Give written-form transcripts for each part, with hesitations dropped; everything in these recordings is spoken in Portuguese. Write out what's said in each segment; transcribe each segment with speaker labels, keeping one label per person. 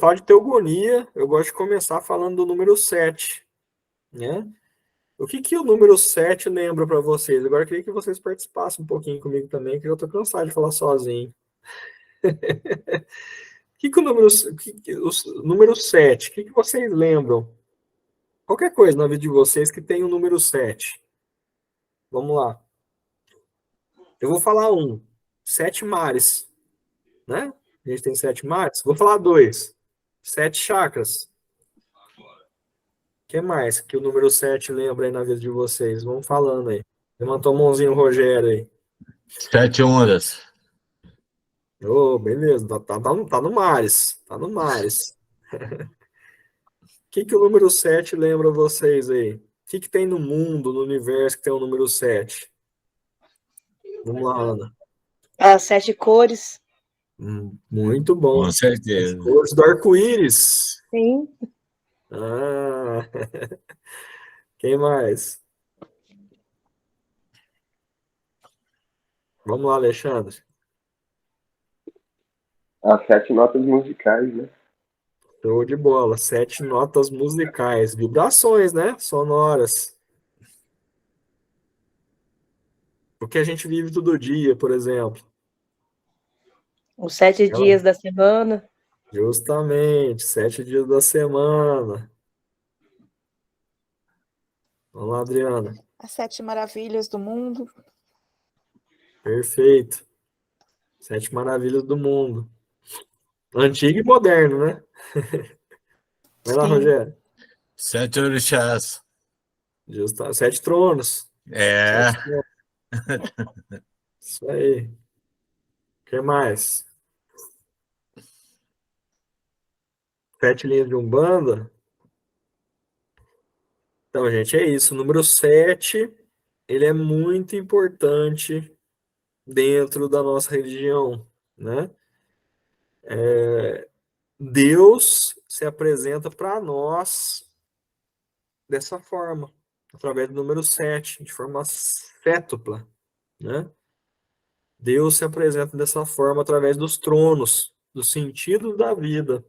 Speaker 1: falar de teogonia, eu gosto de começar falando do número 7, né? O que o número 7 lembra para vocês? Agora eu queria que vocês participassem um pouquinho comigo também, que eu tô cansado de falar sozinho. O número 7, o que vocês lembram? Qualquer coisa na vida de vocês que tem o número 7. Vamos lá. Eu vou falar 7 mares, né? A gente tem 7 mares. Vou falar 2. 7 chakras. O que mais que o número 7 lembra aí na vida de vocês? Vamos falando aí. Levantou a mãozinha o Rogério aí.
Speaker 2: 7 ondas.
Speaker 1: Oh, beleza. Tá no mares. Tá no mares. O que o número 7 lembra a vocês aí? O que tem no mundo, no universo, que tem o número 7? Vamos lá, Ana.
Speaker 3: As 7 cores.
Speaker 1: Muito bom.
Speaker 2: Com certeza.
Speaker 1: As cores do arco-íris.
Speaker 3: Sim.
Speaker 1: Ah, quem mais? Vamos lá, Alexandre.
Speaker 4: As 7 notas musicais, né?
Speaker 1: Show de bola. 7 notas musicais. Vibrações, né? Sonoras. O que a gente vive todo dia, por exemplo.
Speaker 3: Os 7 dias da semana.
Speaker 1: Justamente. 7 dias da semana. Vamos lá, Adriana.
Speaker 5: As 7 maravilhas do mundo.
Speaker 1: Perfeito. 7 maravilhas do mundo. Antigo e moderno, né? Vai lá,
Speaker 5: Sim.
Speaker 1: Rogério.
Speaker 2: 7 orixás.
Speaker 1: Justo. 7 tronos.
Speaker 2: É.
Speaker 1: 7 tronos. Isso aí. O que mais? 7 linhas de Umbanda. Então, gente, é isso. O número 7, ele é muito importante dentro da nossa religião, né? Deus se apresenta para nós dessa forma, através do número 7, de forma cétupla, né? Deus se apresenta dessa forma através dos tronos, dos sentidos da vida,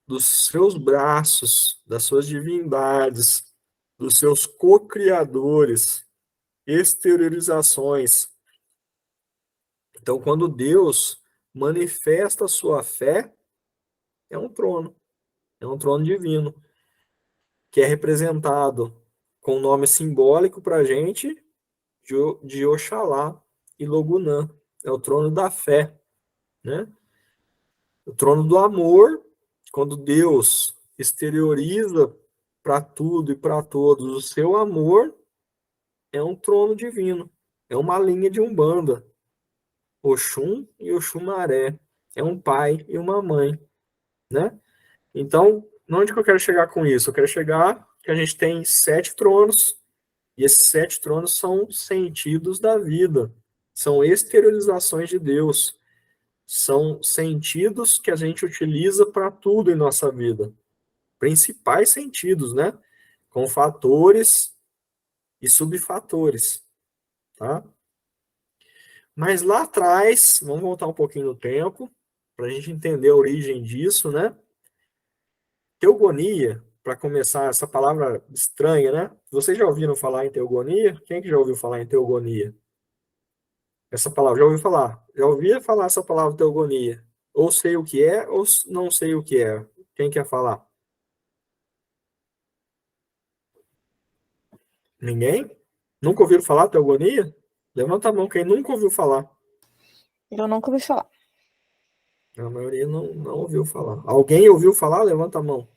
Speaker 1: dos seus braços, das suas divindades, dos seus co-criadores, exteriorizações. Então, quando Deus manifesta a sua fé, é um trono divino, que é representado com um nome simbólico para a gente de Oxalá e Logunã. É o trono da fé, né? O trono do amor, quando Deus exterioriza para tudo e para todos o seu amor, é um trono divino, é uma linha de Umbanda. Oxum e Oxumaré, é um pai e uma mãe, né? Então, onde que eu quero chegar com isso? Eu quero chegar que a gente tem 7 tronos, e esses 7 tronos são sentidos da vida, são exteriorizações de Deus, são sentidos que a gente utiliza para tudo em nossa vida, principais sentidos, né? Com fatores e subfatores, tá? Mas lá atrás, vamos voltar um pouquinho no tempo, para a gente entender a origem disso, né? Teogonia, para começar, essa palavra estranha, né? Vocês já ouviram falar em teogonia? Quem é que já ouviu falar em teogonia? Essa palavra, já ouviu falar? Já ouvia falar essa palavra teogonia? Ou sei o que é, ou não sei o que é. Quem quer falar? Ninguém? Nunca ouviram falar teogonia? Levanta a mão quem nunca ouviu falar.
Speaker 5: Eu nunca ouvi falar.
Speaker 1: A maioria não ouviu falar. Alguém ouviu falar? Levanta a mão.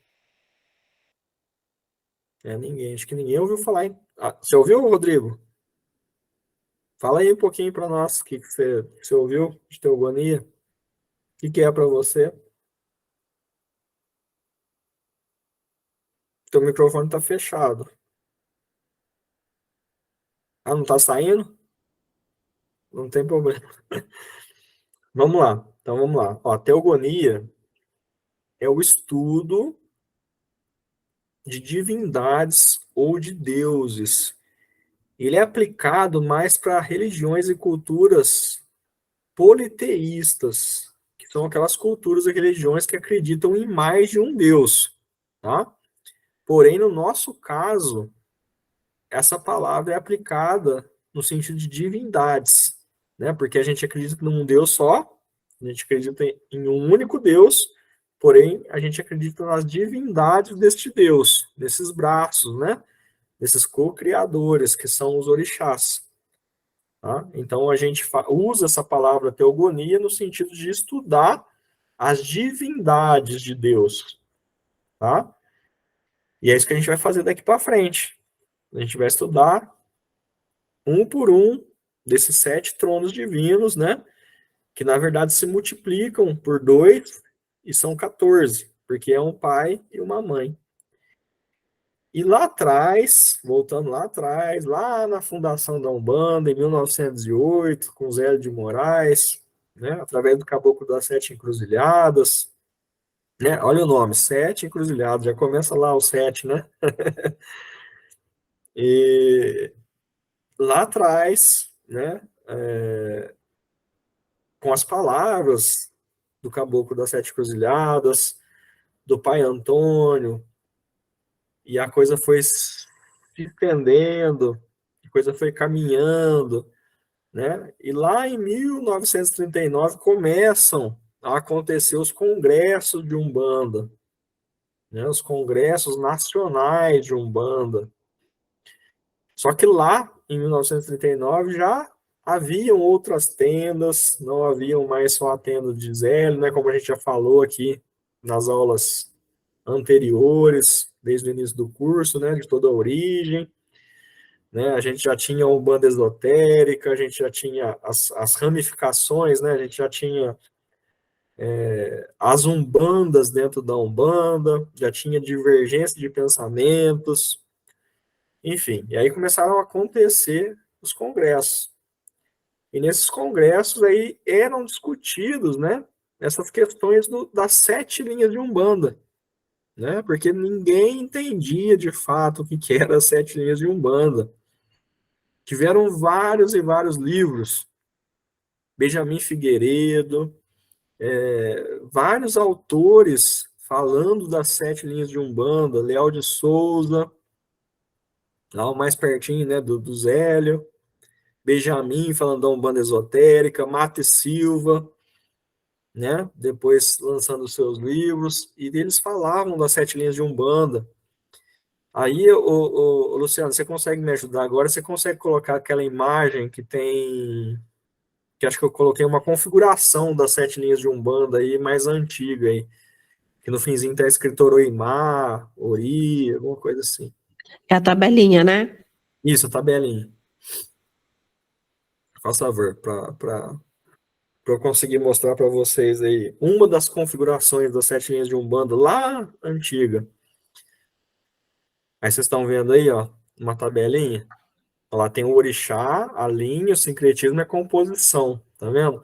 Speaker 1: Ninguém. Acho que ninguém ouviu falar. Você ouviu, Rodrigo? Fala aí um pouquinho para nós o que você ouviu de teogonia. O que é para você? Teu microfone está fechado. Não está saindo? Não tem problema. Vamos lá. Então vamos lá. Ó, teogonia é o estudo de divindades ou de deuses. Ele é aplicado mais para religiões e culturas politeístas, que são aquelas culturas e religiões que acreditam em mais de um Deus, tá? Porém, no nosso caso, essa palavra é aplicada no sentido de divindades, né? Porque a gente acredita num Deus só, a gente acredita em um único Deus, porém, a gente acredita nas divindades deste Deus, desses braços, né? Desses co-criadores, que são os orixás. Tá? Então, a gente usa essa palavra teogonia no sentido de estudar as divindades de Deus. Tá? E é isso que a gente vai fazer daqui para frente. A gente vai estudar um por um desses 7 tronos divinos, né? Que na verdade se multiplicam por 2 e são 14, porque é um pai e uma mãe. E lá atrás, voltando lá atrás, lá na fundação da Umbanda, em 1908, com Zélio de Moraes, né, através do Caboclo das 7 Encruzilhadas, né, olha o nome, 7 Encruzilhadas, já começa lá o 7, né? E lá atrás, né, com as palavras do Caboclo das 7 Encruzilhadas, do pai Antônio, e a coisa foi se estendendo, a coisa foi caminhando, né? E lá em 1939 começam a acontecer os congressos de Umbanda, né? Os congressos nacionais de Umbanda. Só que lá, em 1939, já haviam outras tendas, não haviam mais só a tenda de Zélio, né? Como a gente já falou aqui nas aulas anteriores, desde o início do curso, né? De toda a origem. Né, a gente já tinha a Umbanda esotérica, a gente já tinha as ramificações, né, a gente já tinha as umbandas dentro da Umbanda, já tinha divergência de pensamentos, enfim. E aí começaram a acontecer os congressos. E nesses congressos aí eram discutidos, né, essas questões das 7 linhas de Umbanda, né, porque ninguém entendia de fato o que eram as 7 linhas de Umbanda. Tiveram vários e vários livros, Benjamin Figueiredo, vários autores falando das 7 linhas de Umbanda, Leal de Souza, lá o mais pertinho, né, do Zélio, Benjamin falando da Umbanda esotérica, Mate Silva, né, depois lançando seus livros, e eles falavam das 7 linhas de Umbanda. Aí, Luciano, você consegue me ajudar agora? Você consegue colocar aquela imagem que tem, que acho que eu coloquei uma configuração das 7 linhas de Umbanda aí, mais antiga aí, que no finzinho tá escrito Oroimá, Ori, alguma coisa assim.
Speaker 6: É a tabelinha, né?
Speaker 1: Isso, a tabelinha. Faz favor, para eu conseguir mostrar para vocês aí uma das configurações das 7 linhas de Umbanda lá antiga. Aí vocês estão vendo aí, ó, uma tabelinha. Lá tem o orixá, a linha, o sincretismo e a composição, tá vendo?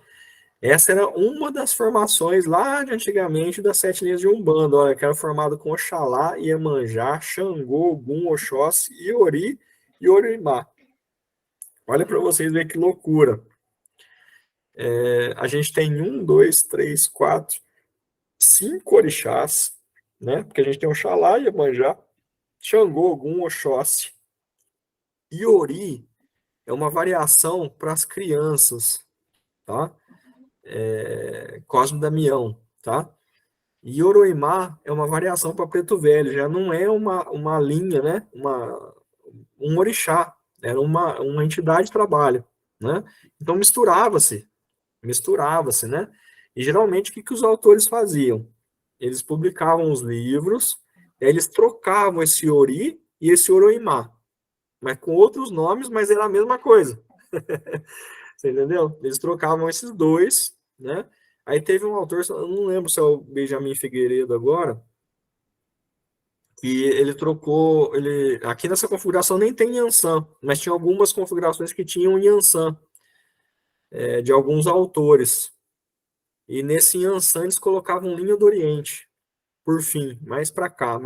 Speaker 1: Essa era uma das formações lá de antigamente das 7 linhas de Umbanda, olha, que era formado com Oxalá, Iemanjá, Xangô, Ogum, Oxóssi, Iori e Oroimá. Olha para vocês verem que loucura. A gente tem 1, 2, 3, 4, 5 orixás, né? Porque a gente tem Oxalá, Iemanjá, Xangô, Ogum, Oxóssi. Iori é uma variação para as crianças, tá? Cosme Damião, tá? E Oroimá é uma variação para Preto Velho, já não é uma linha, né? Um orixá, era uma entidade de trabalho, né? Então misturava-se, né? E geralmente o que os autores faziam? Eles publicavam os livros, eles trocavam esse Ori e esse Oroimá, mas com outros nomes, mas era a mesma coisa. Você entendeu? Eles trocavam esses dois, né? Aí teve um autor, eu não lembro se é o Benjamin Figueiredo agora, que ele trocou, aqui nessa configuração nem tem Yansan, mas tinha algumas configurações que tinham Yansan, de alguns autores. E nesse Yansan eles colocavam linha do Oriente, por fim, mais para cá,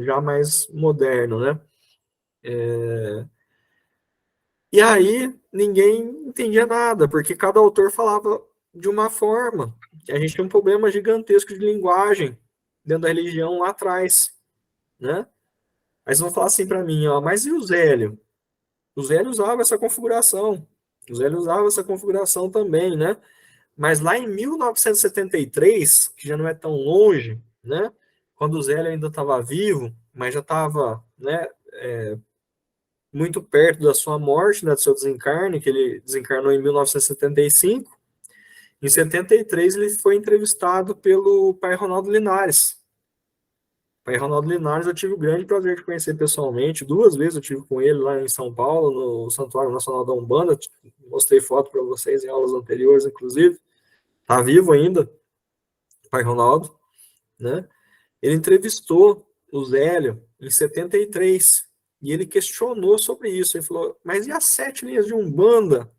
Speaker 1: já mais moderno, né? E aí ninguém entendia nada, porque cada autor falava de uma forma, a gente tem um problema gigantesco de linguagem dentro da religião lá atrás, né? Aí vocês vão falar assim para mim, ó, mas e o Zélio? O Zélio usava essa configuração. O Zélio usava essa configuração também, né? Mas lá em 1973, que já não é tão longe, né? Quando o Zélio ainda estava vivo, mas já estava, né, muito perto da sua morte, né, do seu desencarne, que ele desencarnou em 1975. Em 73, ele foi entrevistado pelo pai Ronaldo Linares. O pai Ronaldo Linares eu tive o grande prazer de conhecer pessoalmente. 2 vezes eu tive com ele lá em São Paulo, no Santuário Nacional da Umbanda. Mostrei foto para vocês em aulas anteriores, inclusive. Está vivo ainda, o pai Ronaldo, né? Ele entrevistou o Zélio em 73 e ele questionou sobre isso. Ele falou, mas e as 7 linhas de Umbanda?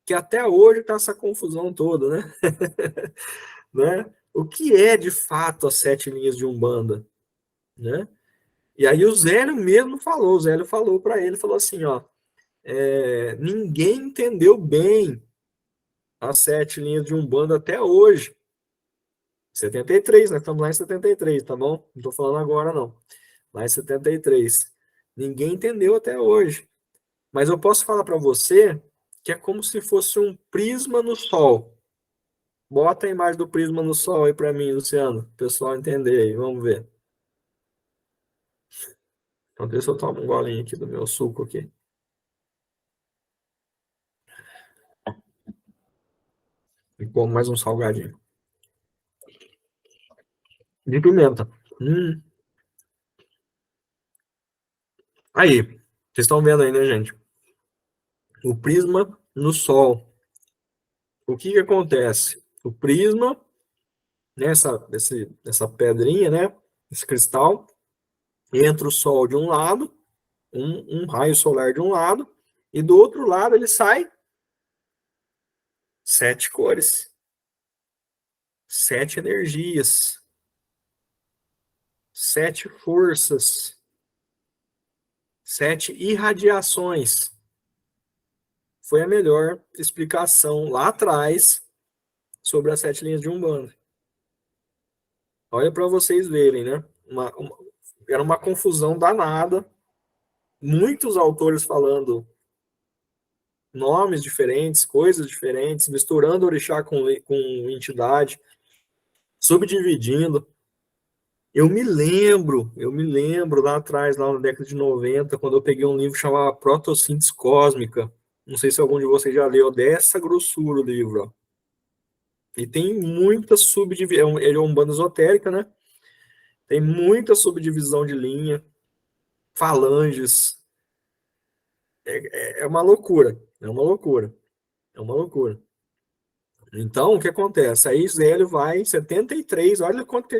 Speaker 1: Que até hoje está essa confusão toda, né? Né? O que é, de fato, as 7 linhas de Umbanda? Né? E aí o Zélio mesmo falou, o Zélio falou para ele, falou assim, ó, ninguém entendeu bem as 7 linhas de Umbanda até hoje. 73, nós estamos lá em 73, tá bom? Não estou falando agora, não. Lá em 73. Ninguém entendeu até hoje. Mas eu posso falar para você que é como se fosse um prisma no sol. Bota a imagem do prisma no sol aí para mim, Luciano. O pessoal entender aí, vamos ver. Então, deixa eu tomar um golinho aqui do meu suco aqui. E como mais um salgadinho. De pimenta. Aí, vocês estão vendo aí, né, gente? O prisma no sol. O que acontece? O prisma, essa pedrinha, né? Esse cristal, entra o sol de um lado, um raio solar de um lado, e do outro lado ele sai 7 cores, 7 energias, 7 forças, 7 irradiações. Foi a melhor explicação lá atrás sobre as 7 linhas de Umbanda. Olha para vocês verem, né? Era uma confusão danada. Muitos autores falando nomes diferentes, coisas diferentes, misturando orixá com entidade, subdividindo. Eu me lembro lá atrás, lá na década de 90, quando eu peguei um livro chamado Protossíntese Cósmica. Não sei se algum de vocês já leu, dessa grossura o livro. Ó. E tem muita subdivisão, ele é um bando esotérica, né? Tem muita subdivisão de linha, falanges. É uma loucura, é uma loucura, é uma loucura. Então, o que acontece? Aí Zélio vai em 73, olha quanto que...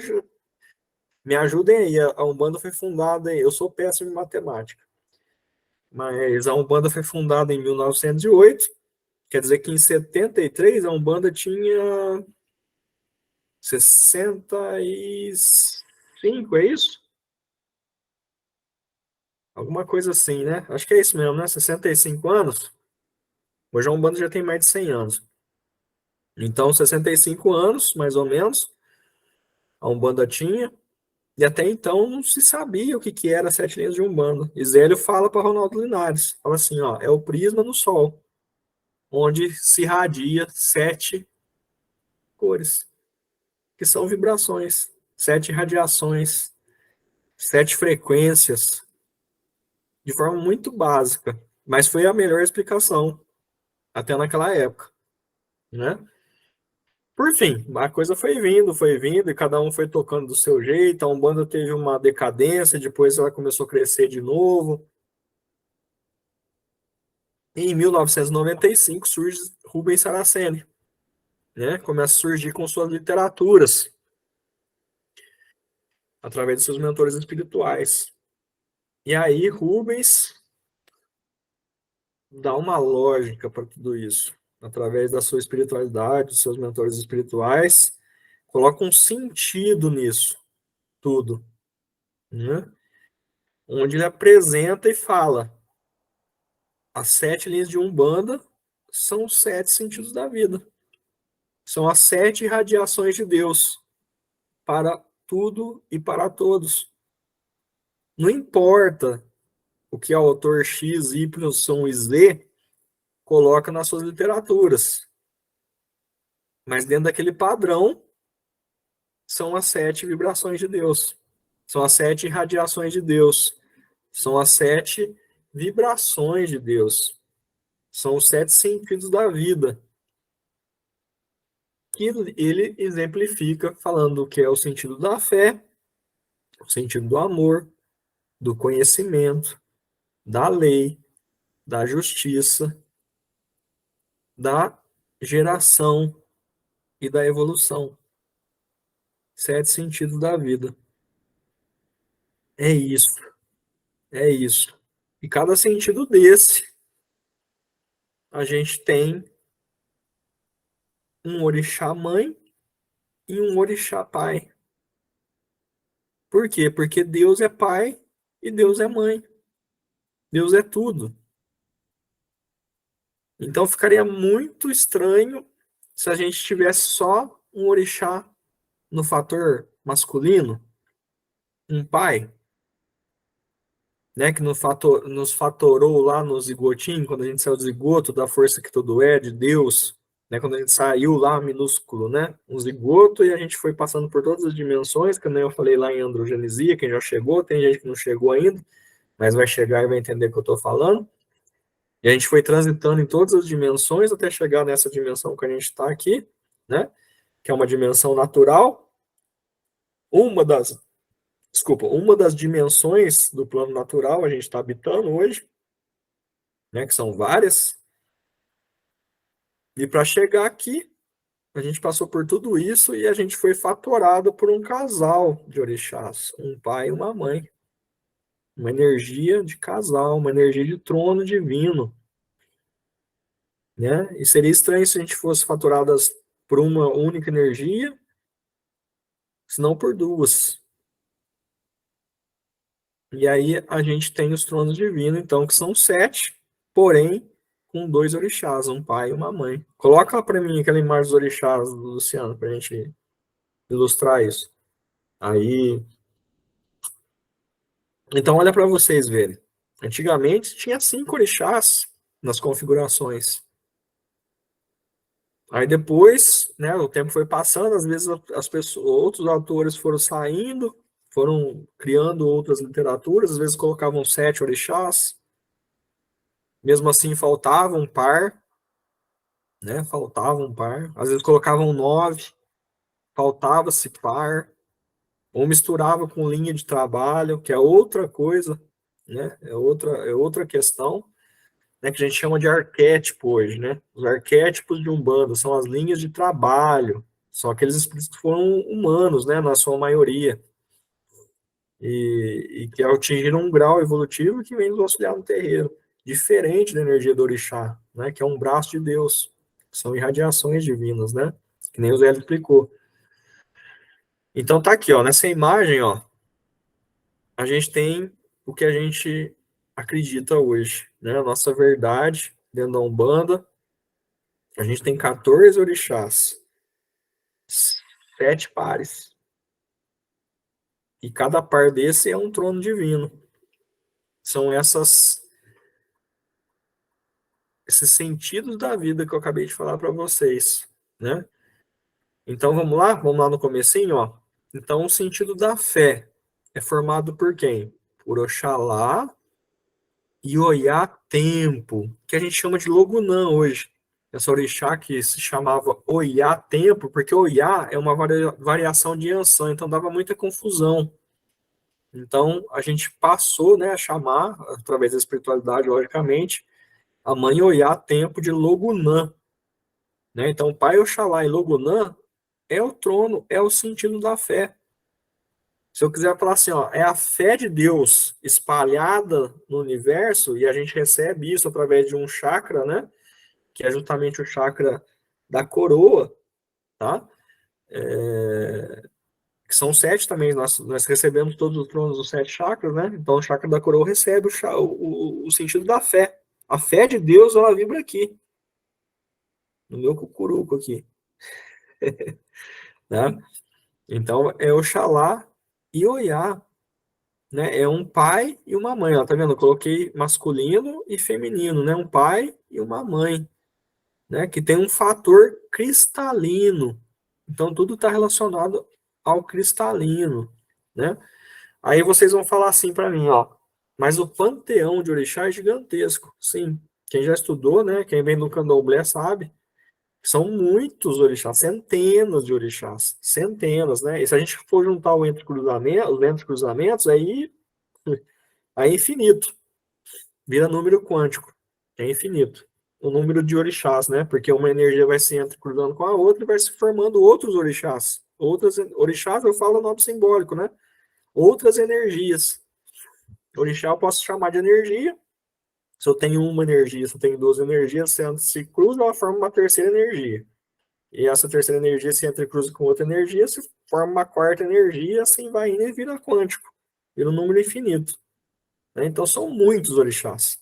Speaker 1: Me ajudem aí, a Umbanda foi fundada, eu sou péssimo em matemática, mas a Umbanda foi fundada em 1908, quer dizer que em 73 a Umbanda tinha 65, é isso? Alguma coisa assim, né? Acho que é isso mesmo, né? 65 anos. Hoje a Umbanda já tem mais de 100 anos. Então, 65 anos, mais ou menos, a Umbanda tinha. E até então não se sabia o que era 7 linhas de Umbanda. E Zélio fala para Ronaldo Linares. Fala assim, ó, é o prisma no sol, onde se irradia 7 cores, que são vibrações, 7 radiações, 7 frequências, de forma muito básica. Mas foi a melhor explicação, até naquela época, né? Por fim, a coisa foi vindo, e cada um foi tocando do seu jeito, a Umbanda teve uma decadência, depois ela começou a crescer de novo. E em 1995 surge Rubens Saraceni, né? Começa a surgir com suas literaturas, através de seus mentores espirituais. E aí Rubens dá uma lógica para tudo isso, através da sua espiritualidade, dos seus mentores espirituais, coloca um sentido nisso tudo, né? Onde ele apresenta e fala: as 7 linhas de Umbanda são os 7 sentidos da vida. São as 7 radiações de Deus para tudo e para todos. Não importa o que o autor X, Y e Z coloca nas suas literaturas, mas dentro daquele padrão são as 7 vibrações de Deus, são as 7 radiações de Deus, são as 7 vibrações de Deus, são os 7 sentidos da vida, que ele exemplifica falando que é o sentido da fé, o sentido do amor, do conhecimento, da lei, da justiça, da geração e da evolução. 7 sentidos da vida. É isso. É isso. E cada sentido desse, a gente tem um orixá mãe e um orixá pai. Por quê? Porque Deus é pai e Deus é mãe. Deus é tudo. Então ficaria muito estranho se a gente tivesse só um orixá no fator masculino, um pai, né, que nos fatorou lá no zigotinho, quando a gente saiu do zigoto, da força que tudo é, de Deus, né, quando a gente saiu lá minúsculo, né, um zigoto, e a gente foi passando por todas as dimensões, que nem eu falei lá em androgenesia, quem já chegou, tem gente que não chegou ainda, mas vai chegar e vai entender o que eu estou falando, e a gente foi transitando em todas as dimensões até chegar nessa dimensão que a gente está aqui, né, que é uma dimensão natural, uma das dimensões do plano natural a gente está habitando hoje, né, que são várias, e para chegar aqui, a gente passou por tudo isso e a gente foi fatorado por um casal de orixás, um pai e uma mãe, uma energia de casal, uma energia de trono divino, né, e seria estranho se a gente fosse faturadas por uma única energia, senão por duas. E aí a gente tem os tronos divinos, então, que são 7, porém, com 2 orixás, um pai e uma mãe. Coloca lá para mim aquela imagem dos orixás, Luciano, para a gente ilustrar isso. Aí. Então, olha para vocês verem. Antigamente tinha 5 orixás nas configurações. Aí depois, né, o tempo foi passando, às vezes as pessoas, outros autores foram saindo, foram criando outras literaturas, às vezes colocavam 7 orixás. Mesmo assim, faltava um par, né? Faltava um par. Às vezes colocavam 9, faltava-se par, ou misturava com linha de trabalho, que é outra coisa, né? É outra questão, né? Que a gente chama de arquétipo hoje, né? Os arquétipos de Umbanda são as linhas de trabalho, são aqueles espíritos que foram humanos, né? Na sua maioria. E que atingiram um grau evolutivo que vem nos auxiliar no terreiro, diferente da energia do orixá, né, que é um braço de Deus, são irradiações divinas, né, que nem o Zé explicou. Então tá aqui, ó, nessa imagem, ó, a gente tem o que a gente acredita hoje, né, a nossa verdade dentro da Umbanda, a gente tem 14 orixás, 7 pares, e cada par desse é um trono divino. São esses sentidos da vida que eu acabei de falar para vocês, né? Então vamos lá no comecinho, ó. Então o sentido da fé é formado por quem? Por Oxalá e Oiá Tempo, que a gente chama de Logunã hoje. Essa orixá que se chamava Oiá Tempo, porque Oiá é uma variação de Iansã, então dava muita confusão. Então a gente passou, né, a chamar, através da espiritualidade, logicamente, a mãe Oiá Tempo de Logunã, né? Então, Pai Oxalá e Logunã é o trono, é o sentido da fé. Se eu quiser falar assim, ó, é a fé de Deus espalhada no universo, e a gente recebe isso através de um chakra, né? Que é justamente o chakra da coroa, tá? Que são 7 também, nós recebemos todos os tronos dos 7 chakras, né? Então o chakra da coroa recebe o sentido da fé. A fé de Deus, ela vibra aqui, no meu cucuruco aqui. né? Então, é Oxalá e Oiá, né? É um pai e uma mãe, ó, tá vendo? Eu coloquei masculino e feminino, né? Um pai e uma mãe, né? Que tem um fator cristalino. Então, tudo está relacionado ao cristalino, né? Aí vocês vão falar assim para mim, ó, mas o panteão de orixá é gigantesco. Sim, quem já estudou, né? Quem vem do candomblé sabe. São muitos orixás, centenas de orixás, centenas, né? E se a gente for juntar os entrecruzamentos, aí é infinito, vira número quântico, é infinito. O número de orixás, né? Porque uma energia vai se entrecruzando com a outra e vai se formando outros orixás. Outras orixás, eu falo nome simbólico, né? Outras energias. Orixá eu posso chamar de energia. Se eu tenho uma energia, se eu tenho duas energias, se cruza, ela forma uma terceira energia. E essa terceira energia se entrecruza com outra energia, se forma uma quarta energia, assim vai indo e vira quântico, vira um número infinito, né? Então são muitos orixás,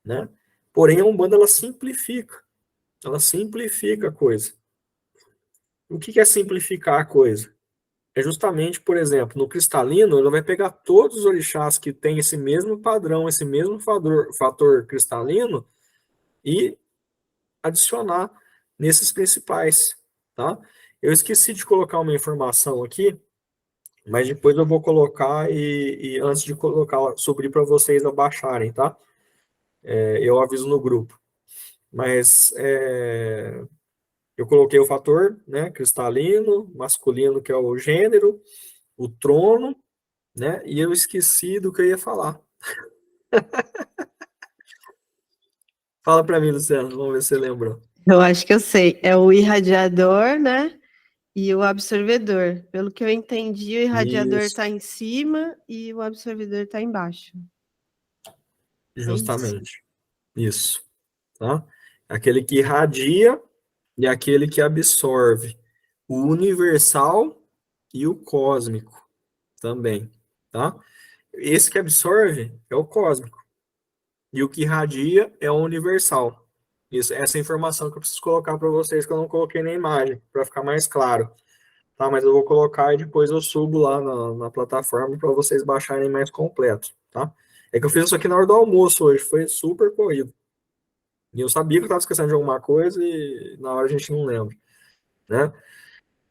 Speaker 1: né? Porém a Umbanda ela simplifica a coisa. O que é simplificar a coisa? É justamente, por exemplo, no cristalino, ele vai pegar todos os orixás que têm esse mesmo padrão, esse mesmo fator cristalino e adicionar nesses principais, tá? Eu esqueci de colocar uma informação aqui, mas depois eu vou colocar e antes de colocar, subir para vocês abaixarem, tá? Eu aviso no grupo. Mas eu coloquei o fator, né, cristalino, masculino, que é o gênero, o trono, né? E eu esqueci do que eu ia falar. Fala para mim, Luciano, vamos ver se você lembrou.
Speaker 6: Eu acho que eu sei. É o irradiador, né? E o absorvedor. Pelo que eu entendi, o irradiador
Speaker 1: Isso,
Speaker 6: está em cima e o absorvedor está embaixo. É isso.
Speaker 1: justamente. Isso, tá? Aquele que irradia e aquele que absorve. O universal e o cósmico também, tá? Esse que absorve é o cósmico. E o que irradia é o universal. Isso, essa é a informação que eu preciso colocar para vocês, que eu não coloquei na imagem, para ficar mais claro. Tá? Mas eu vou colocar e depois eu subo lá na plataforma para vocês baixarem mais completo. Tá? É que eu fiz isso aqui na hora do almoço hoje, foi super corrido. E eu sabia que eu estava esquecendo de alguma coisa e na hora a gente não lembra. Né?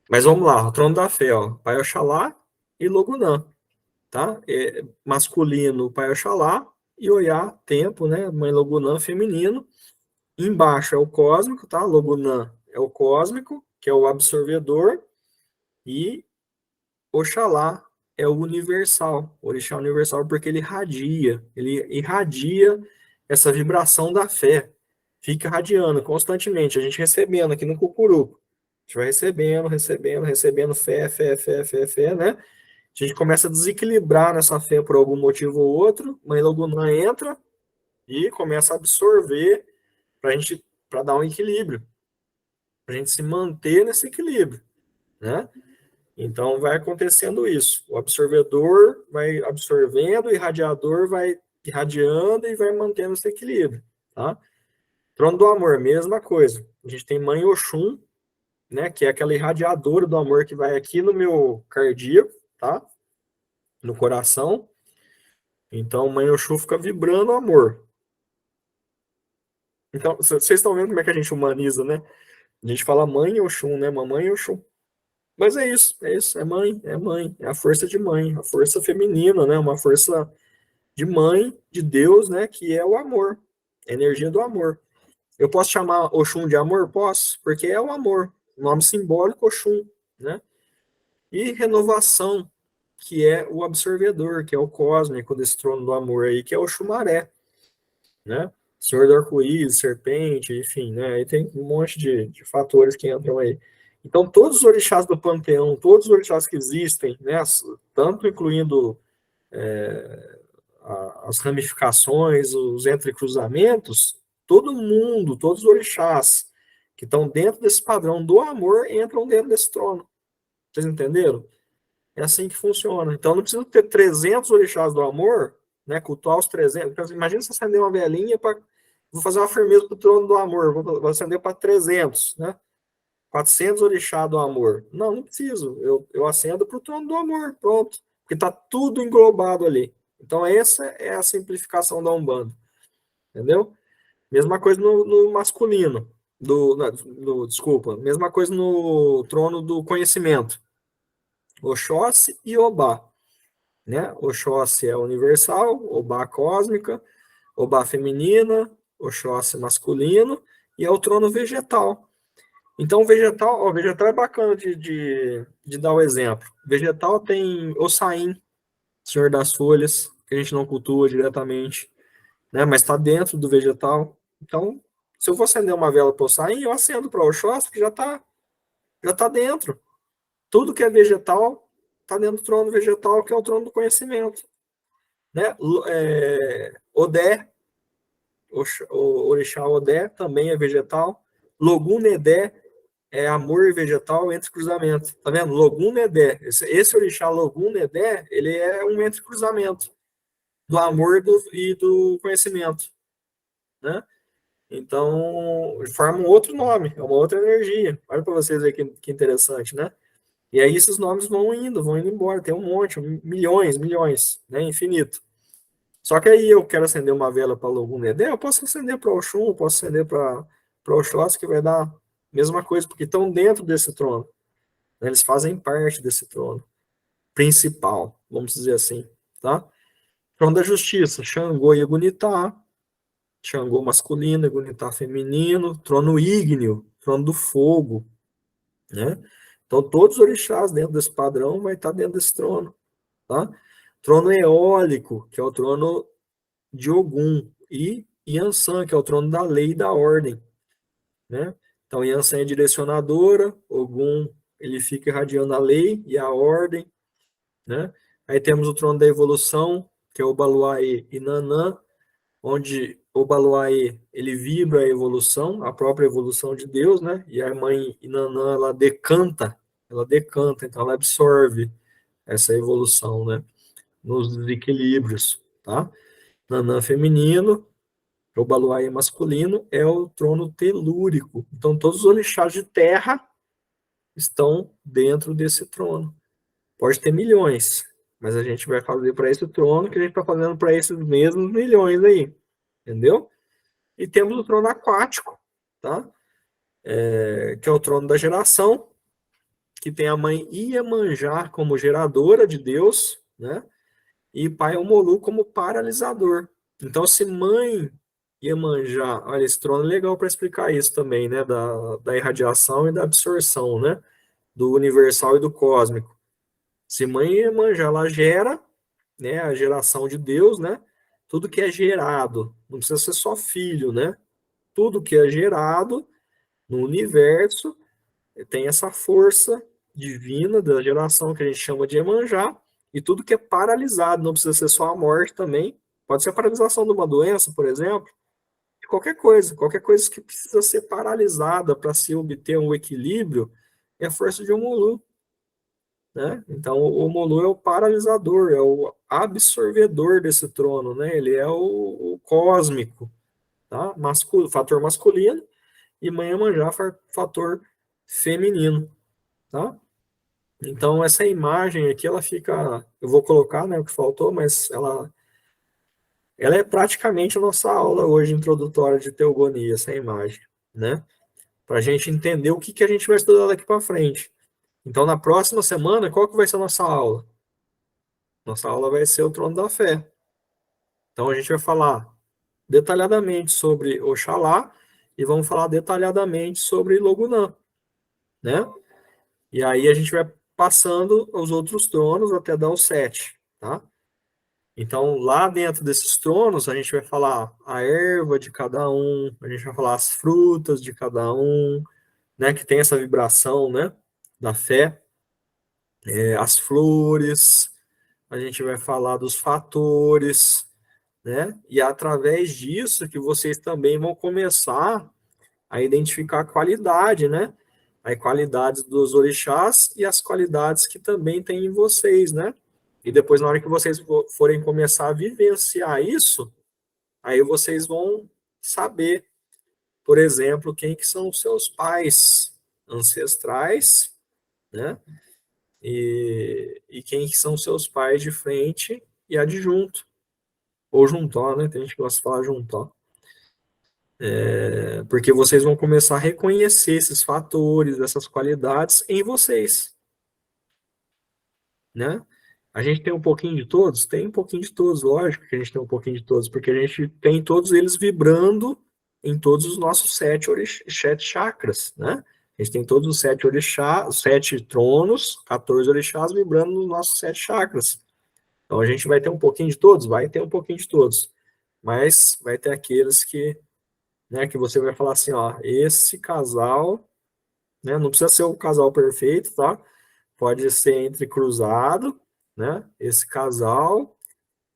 Speaker 1: Mas vamos lá, o trono da fé, ó. Pai Oxalá e Logunã. Tá? Masculino, Pai Oxalá, e Oiá, tempo, né? Mãe Logunã, feminino. Embaixo é o cósmico, tá? Logunã é o cósmico, que é o absorvedor, e Oxalá é o universal, o orixá universal, porque ele irradia essa vibração da fé, fica irradiando constantemente, a gente recebendo aqui no Cucuruco, a gente vai recebendo fé, né? A gente começa a desequilibrar nessa fé por algum motivo ou outro, Mãe Logunã entra e começa a absorver para dar um equilíbrio, para a gente se manter nesse equilíbrio, né? Então vai acontecendo isso. O absorvedor vai absorvendo, o irradiador vai irradiando e vai mantendo esse equilíbrio, tá? Trono do amor, mesma coisa. A gente tem Mãe Oxum, né, que é aquela irradiadora do amor que vai aqui no meu cardíaco, tá? No coração. Então, Mãe Oxum fica vibrando o amor. Então, vocês estão vendo como é que a gente humaniza, né? A gente fala Mãe Oxum, né? Mamãe Oxum. Mas é isso, é a força de mãe, a força feminina, né? Uma força de mãe, de Deus, né? Que é o amor, a energia do amor. Eu posso chamar Oxum de amor? Posso, porque é o amor, nome simbólico Oxum, né? E renovação, que é o absorvedor, que é o cósmico desse trono do amor aí, que é o Xumaré, né? Senhor do arco-íris, serpente, enfim, né? Aí tem um monte de fatores que entram aí. Então, todos os orixás do panteão, todos os orixás que existem, né? Tanto incluindo as ramificações, os entrecruzamentos, todo mundo, todos os orixás que estão dentro desse padrão do amor entram dentro desse trono. Vocês entenderam? É assim que funciona. Então, não precisa ter 300 orixás do amor, né? Cultuar os 300. Imagina você acender uma velhinha para... Vou fazer uma firmeza para o trono do amor, vou acender para 300, né? 400 orixá do amor. Não, não preciso. Eu acendo para o trono do amor, pronto. Porque está tudo englobado ali. Então, essa é a simplificação da Umbanda. Entendeu? Mesma coisa no masculino. Desculpa. Mesma coisa no trono do conhecimento. Oxóssi e Obá. Né? Oxóssi é universal, Obá cósmica, Obá feminina, Oxóssi masculino, e é o trono vegetal. Então, o vegetal é bacana de dar o exemplo. Vegetal tem Ossain, Senhor das Folhas, que a gente não cultua diretamente, né? Mas está dentro do vegetal. Então, se eu vou acender uma vela para Ossain, eu acendo para Oxóssi, que já tá dentro. Tudo que é vegetal está dentro do trono vegetal, que é o trono do conhecimento. Né? Odé, o orixá Odé também é vegetal. Logum Nedé é amor vegetal entre cruzamento. Tá vendo? Logum Nedé. Esse orixá Logum Nedé, ele é um entre cruzamento do amor e do conhecimento. Né? Então, forma um outro nome, é uma outra energia. Olha para vocês aí que interessante, né? E aí esses nomes vão indo embora. Tem um monte, milhões, né? Infinito. Só que aí eu quero acender uma vela para Logum Nedé, eu posso acender para Oxum, eu posso acender para Oxóssi, que vai dar a mesma coisa, porque estão dentro desse trono. Né? Eles fazem parte desse trono principal, vamos dizer assim. Tá? Trono da Justiça, Xangô e Egunitá. Xangô masculino, Egunitá feminino. Trono ígneo, trono do fogo. Né? Então todos os orixás dentro desse padrão vai estar dentro desse trono. Tá? Trono eólico, que é o trono de Ogum, e Yansan, que é o trono da lei e da ordem. Né? Então, Yansan é direcionadora, Ogum ele fica irradiando a lei e a ordem. Né? Aí temos o trono da evolução, que é o Baluaê e Nanã, onde o Baluaê ele vibra a evolução, a própria evolução de Deus, né? E a mãe Nanã ela decanta, então ela absorve essa evolução, né? Nos desequilíbrios, tá? Nanã feminino, o Baluaê masculino é o trono telúrico. Então, todos os orixás de terra estão dentro desse trono. Pode ter milhões, mas a gente vai fazer para esse trono que a gente está fazendo para esses mesmos milhões aí. Entendeu? E temos o trono aquático, tá? Que é o trono da geração, que tem a mãe Iemanjá como geradora de Deus, né? E pai Omolu como paralisador. Então, se mãe Iemanjá, olha, esse trono é legal para explicar isso também, né? Da irradiação e da absorção, né? Do universal e do cósmico. Se mãe Iemanjá, ela gera, né? A geração de Deus, né? Tudo que é gerado, não precisa ser só filho, né? Tudo que é gerado no universo tem essa força divina da geração que a gente chama de Iemanjá, e tudo que é paralisado, não precisa ser só a morte também, pode ser a paralisação de uma doença, por exemplo, de qualquer coisa que precisa ser paralisada para se obter um equilíbrio, é a força de Omolu. Né? Então, o Omolu é o paralisador, é o absorvedor desse trono, né? Ele é o cósmico, tá? Fator masculino, e mãe Iemanjá, fator feminino, tá? Então, essa imagem aqui, ela fica... Eu vou colocar, né, o que faltou, mas ela é praticamente a nossa aula hoje introdutória de teogonia, essa imagem, né? Para a gente entender o que a gente vai estudar daqui para frente. Então, na próxima semana, qual que vai ser a nossa aula? Nossa aula vai ser o trono da fé. Então, a gente vai falar detalhadamente sobre Oxalá e vamos falar detalhadamente sobre Logunã, né? E aí a gente vai passando os outros tronos até dar os 7, tá? Então, lá dentro desses tronos, a gente vai falar a erva de cada um, a gente vai falar as frutas de cada um, né, que tem essa vibração, né, da fé, as flores, a gente vai falar dos fatores, né, e é através disso que vocês também vão começar a identificar a qualidade, né, as qualidades dos orixás e as qualidades que também tem em vocês, né? E depois, na hora que vocês forem começar a vivenciar isso, aí vocês vão saber, por exemplo, quem que são os seus pais, ancestrais, né? E quem são seus pais de frente e adjunto, ou juntó, né? Tem gente que gosta de falar juntó. Porque vocês vão começar a reconhecer esses fatores, essas qualidades em vocês, né? A gente tem um pouquinho de todos? Tem um pouquinho de todos, lógico que a gente tem um pouquinho de todos, porque a gente tem todos eles vibrando em todos os nossos sete chakras, né? A gente tem todos os 7 orixás, 7 tronos, 14 orixás vibrando nos nossos 7 chakras. Então a gente vai ter um pouquinho de todos? Vai ter um pouquinho de todos. Mas vai ter aqueles que, né, que você vai falar assim, ó, esse casal, né, não precisa ser o casal perfeito, tá? Pode ser entrecruzado, né? Esse casal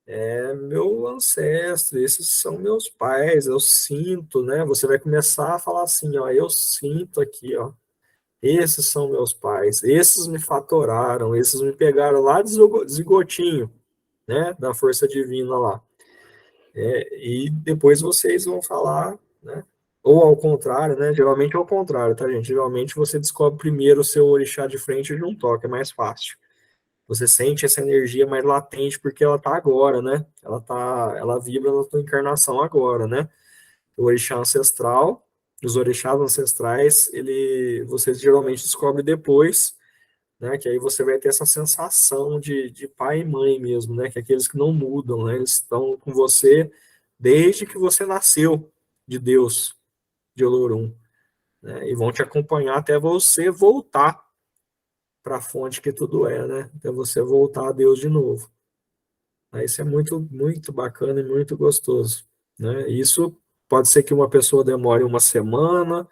Speaker 1: é meu ancestro, esses são meus pais, eu sinto, né? Você vai começar a falar assim, ó, eu sinto aqui, ó, esses são meus pais, esses me fatoraram, esses me pegaram lá de zigotinho, né? Da força divina lá. E depois vocês vão falar, né? Ou ao contrário, né? Geralmente é ao contrário, tá, gente? Geralmente você descobre primeiro o seu orixá de frente de um toque, é mais fácil. Você sente essa energia mais latente porque ela tá agora, né? Ela vibra na tua encarnação agora, né? O orixá ancestral, os orixás ancestrais, você geralmente descobre depois, né? Que aí você vai ter essa sensação de pai e mãe mesmo, né? Que é aqueles que não mudam, né? Eles estão com você desde que você nasceu de Deus, de Olorum, né? E vão te acompanhar até você voltar para a fonte que tudo é, né? Até você voltar a Deus de novo. Isso é muito, muito bacana e muito gostoso, né? Isso pode ser que uma pessoa demore uma semana,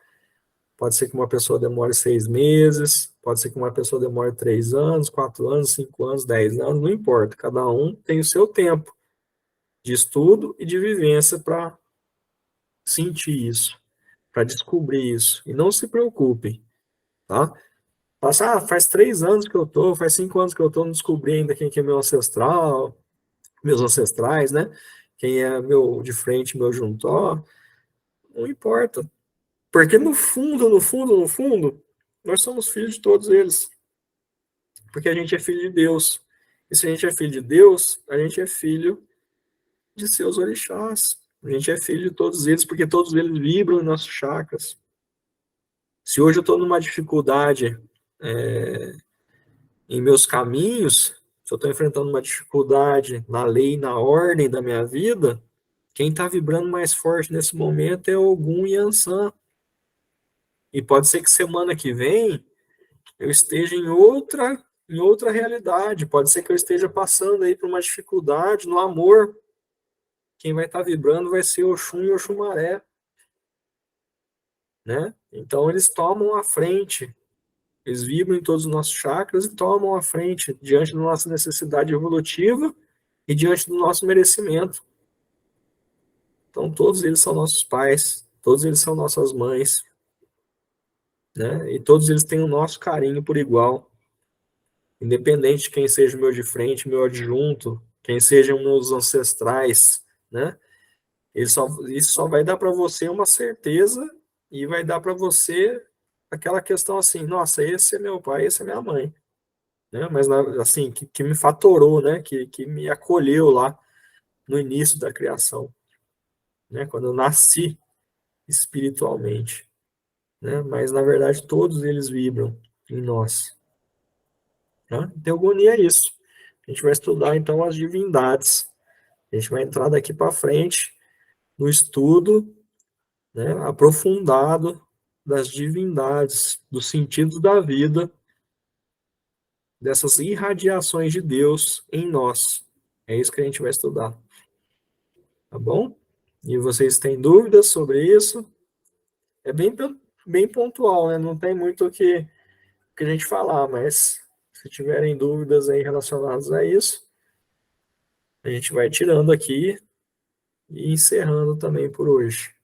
Speaker 1: pode ser que uma pessoa demore 6 meses, pode ser que uma pessoa demore 3 anos, 4 anos, 5 anos, 10 anos, não importa. Cada um tem o seu tempo de estudo e de vivência para sentir isso, para descobrir isso. E não se preocupem, tá? Faz 3 anos que eu tô, faz 5 anos que eu tô, não descobri ainda quem que é meu ancestral, meus ancestrais, né? Quem é meu de frente, meu juntó, não importa. Porque no fundo, no fundo, no fundo, nós somos filhos de todos eles. Porque a gente é filho de Deus. E se a gente é filho de Deus, a gente é filho de seus orixás. A gente é filho de todos eles, porque todos eles vibram em nossos chakras. Se hoje eu estou numa dificuldade em meus caminhos, se eu estou enfrentando uma dificuldade na lei, na ordem da minha vida, quem está vibrando mais forte nesse momento é Ogum e Ansan. E pode ser que semana que vem eu esteja em outra realidade. Pode ser que eu esteja passando aí por uma dificuldade no amor. Quem vai estar vibrando vai ser Oxum e Oxumaré, né? Então eles tomam a frente. Eles vibram em todos os nossos chakras e tomam a frente diante da nossa necessidade evolutiva e diante do nosso merecimento. Então todos eles são nossos pais, todos eles são nossas mães, né? E todos eles têm o nosso carinho por igual. Independente de quem seja o meu de frente, meu adjunto, quem sejam meus ancestrais, né? Isso só vai dar para você uma certeza e vai dar para você aquela questão assim, nossa, esse é meu pai, esse é minha mãe, né? Mas assim, que me fatorou, né? Que me acolheu lá no início da criação, né? Quando eu nasci espiritualmente, né? Mas na verdade todos eles vibram em nós, né? Teogonia é isso. A gente vai estudar então as divindades. A gente vai entrar daqui para frente no estudo, né, aprofundado das divindades, dos sentidos da vida, dessas irradiações de Deus em nós. É isso que a gente vai estudar. Tá bom? E vocês têm dúvidas sobre isso? É bem pontual, né? Não tem muito o que a gente falar, mas se tiverem dúvidas aí relacionadas a isso, a gente vai tirando aqui e encerrando também por hoje.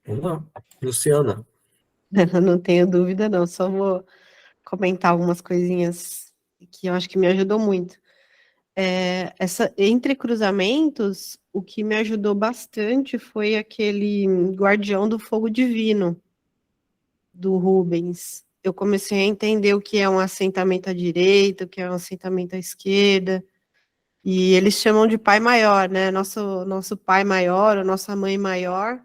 Speaker 1: Vamos lá. Luciana.
Speaker 6: Eu não tenho dúvida, não. Só vou comentar algumas coisinhas que eu acho que me ajudou muito. Entre cruzamentos, o que me ajudou bastante foi aquele Guardião do Fogo Divino, do Rubens. Eu comecei a entender o que é um assentamento à direita, o que é um assentamento à esquerda, e eles chamam de Pai Maior, né? Nosso Pai Maior, ou nossa Mãe Maior,